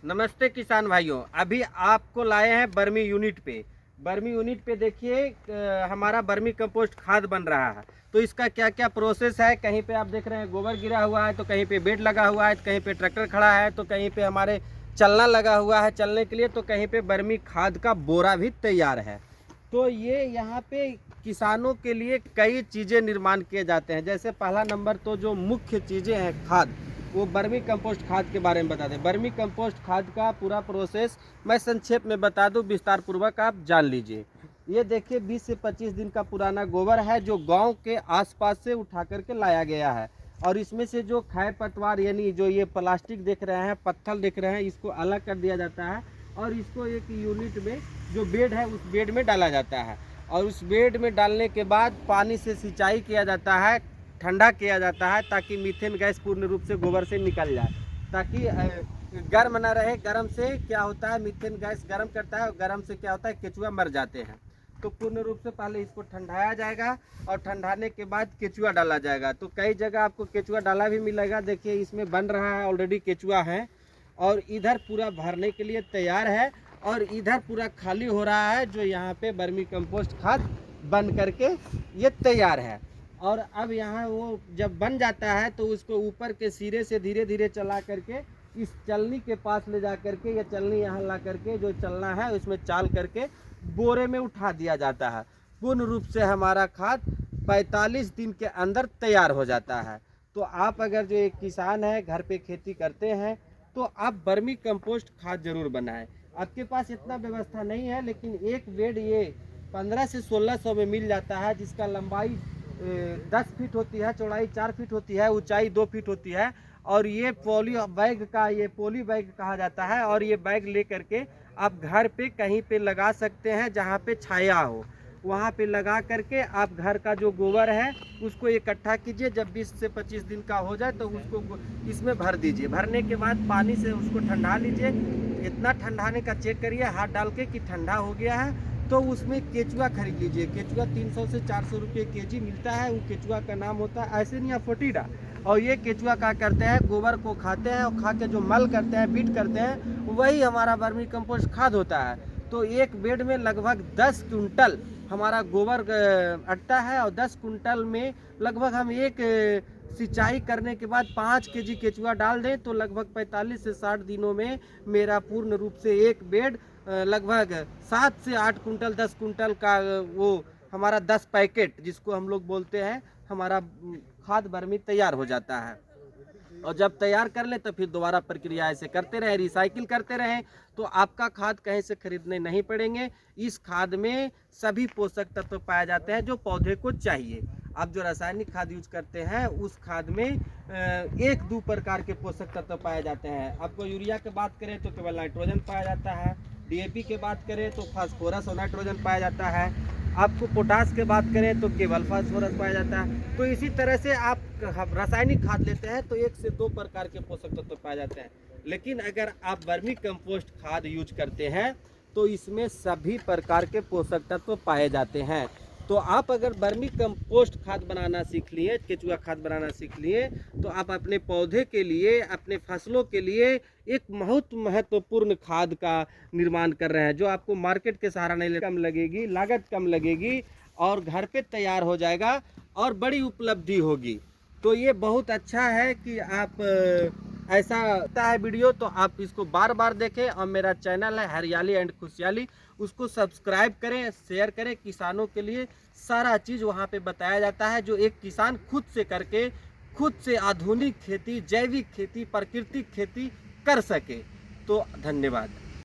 नमस्ते किसान भाइयों, अभी आपको लाए हैं बर्मी यूनिट पे। बर्मी यूनिट पे देखिए हमारा बर्मी कंपोस्ट खाद बन रहा है। तो इसका क्या क्या प्रोसेस है, कहीं पे आप देख रहे हैं गोबर गिरा हुआ है, तो कहीं पे बेड लगा हुआ है, तो कहीं पे ट्रैक्टर खड़ा है, तो कहीं पे हमारे चलना लगा हुआ है चलने के लिए, तो कहीं पे बर्मी खाद का बोरा भी तैयार है। तो ये यहाँ पे किसानों के लिए कई चीज़ें निर्माण किए जाते हैं। जैसे पहला नंबर तो जो मुख्य चीज़ें हैं खाद, वो बर्मी कंपोस्ट खाद के बारे में बता दें। बर्मी कंपोस्ट खाद का पूरा प्रोसेस मैं संक्षेप में बता दूं, विस्तार पूर्वक आप जान लीजिए। ये देखिए 20 से 25 दिन का पुराना गोबर है जो गांव के आसपास से उठा करके लाया गया है। और इसमें से जो खैर पतवार यानी जो ये प्लास्टिक देख रहे हैं, पत्थर देख रहे हैं, इसको अलग कर दिया जाता है और इसको एक यूनिट में जो बेड है उस बेड में डाला जाता है। और उस बेड में डालने के बाद पानी से सिंचाई किया जाता है, ठंडा किया जाता है ताकि मीथेन गैस पूर्ण रूप से गोबर से निकल जाए, ताकि गर्म ना रहे। गर्म से क्या होता है, मीथेन गैस गर्म करता है और गर्म से क्या होता है, केचुआ मर जाते हैं। तो पूर्ण रूप से पहले इसको ठंडाया जाएगा और ठंडाने के बाद केचुआ डाला जाएगा। तो कई जगह आपको केचुआ डाला भी मिलेगा। देखिए इसमें बन रहा है, ऑलरेडी केचुआ है और इधर पूरा भरने के लिए तैयार है और इधर पूरा खाली हो रहा है, जो यहाँ पे बर्मी कंपोस्ट खाद बन करके ये तैयार है। और अब यहाँ वो जब बन जाता है तो उसको ऊपर के सिरे से धीरे धीरे चला करके इस चलनी के पास ले जा करके, या चलनी यहाँ ला करके जो चलना है उसमें चाल करके बोरे में उठा दिया जाता है। पूर्ण रूप से हमारा खाद 45 दिन के अंदर तैयार हो जाता है। तो आप अगर जो एक किसान है, घर पे खेती करते हैं, तो आप बर्मी कंपोस्ट खाद जरूर बनाएं। आपके पास इतना व्यवस्था नहीं है, लेकिन एक बेड ये 15 से 1600 में मिल जाता है, जिसका लंबाई 10 फीट होती है, चौड़ाई 4 फीट होती है, ऊंचाई 2 फीट होती है। और ये पॉली बैग कहा जाता है। और ये बैग ले करके आप घर पे कहीं पे लगा सकते हैं जहाँ पे छाया हो, वहाँ पे लगा करके आप घर का जो गोबर है उसको इकट्ठा कीजिए। जब 20 से 25 दिन का हो जाए तो उसको इसमें भर दीजिए। भरने के बाद पानी से उसको ठंडा लीजिए। इतना ठंडाने का चेक करिए हाथ डाल के कि ठंडा हो गया है, तो उसमें केचुआ खरीद लीजिए। केचुआ 300 से 400 रुपये केजी मिलता है। वो केचुआ का नाम होता है ऐसे नहीं फोटीडा। और ये केचुआ क्या करते हैं, गोबर को खाते हैं और खा के जो मल करते हैं, बीट करते हैं, वही हमारा वर्मी कंपोस्ट खाद होता है। तो एक बेड में लगभग 10 क्विंटल हमारा गोबर अटता है और 10 क्विंटल में लगभग हम एक सिंचाई करने के बाद 5 केजी केचुआ डाल दें तो लगभग 45 से 60 दिनों में मेरा पूर्ण रूप से एक बेड लगभग 7 से 8 क्विंटल 10 क्विंटल का वो हमारा 10 पैकेट जिसको हम लोग बोलते हैं हमारा खाद बर्मी तैयार हो जाता है। और जब तैयार कर ले तो फिर दोबारा प्रक्रिया ऐसे करते रहें, रिसाइकिल करते रहें, तो आपका खाद कहीं से खरीदने नहीं पड़ेंगे। इस खाद में सभी पोषक तत्व पाए जाते हैं जो पौधे को चाहिए। आप जो रासायनिक खाद यूज करते हैं उस खाद में 1-2 प्रकार के पोषक तत्व पाए जाते हैं। आपको यूरिया की बात करें तो केवल नाइट्रोजन पाया जाता है, डीएपी की बात करें तो फास्फोरस और नाइट्रोजन पाया जाता है, आपको पोटास की बात करें तो केवल फास्फोरस पाया जाता है। तो इसी तरह से आप रासायनिक खाद लेते हैं तो 1 से 2 प्रकार के पोषक तत्व पाए जाते हैं। लेकिन अगर आप वर्मी कंपोस्ट खाद यूज करते हैं तो इसमें सभी प्रकार के पोषक तत्व पाए जाते हैं। तो आप अगर वर्मी कंपोस्ट खाद बनाना सीख लिए, केचुआ खाद बनाना सीख लिए, तो आप अपने पौधे के लिए, अपने फसलों के लिए एक बहुत महत्वपूर्ण खाद का निर्माण कर रहे हैं, जो आपको मार्केट के सहारा नहीं कम लगेगी, लागत कम लगेगी और घर पे तैयार हो जाएगा और बड़ी उपलब्धि होगी। तो ये बहुत अच्छा है कि आप ऐसा होता है वीडियो तो आप इसको बार बार देखें। और मेरा चैनल है हरियाली एंड खुशहाली, उसको सब्सक्राइब करें, शेयर करें। किसानों के लिए सारा चीज़ वहाँ पे बताया जाता है जो एक किसान खुद से करके, खुद से आधुनिक खेती, जैविक खेती, प्राकृतिक खेती कर सके। तो धन्यवाद।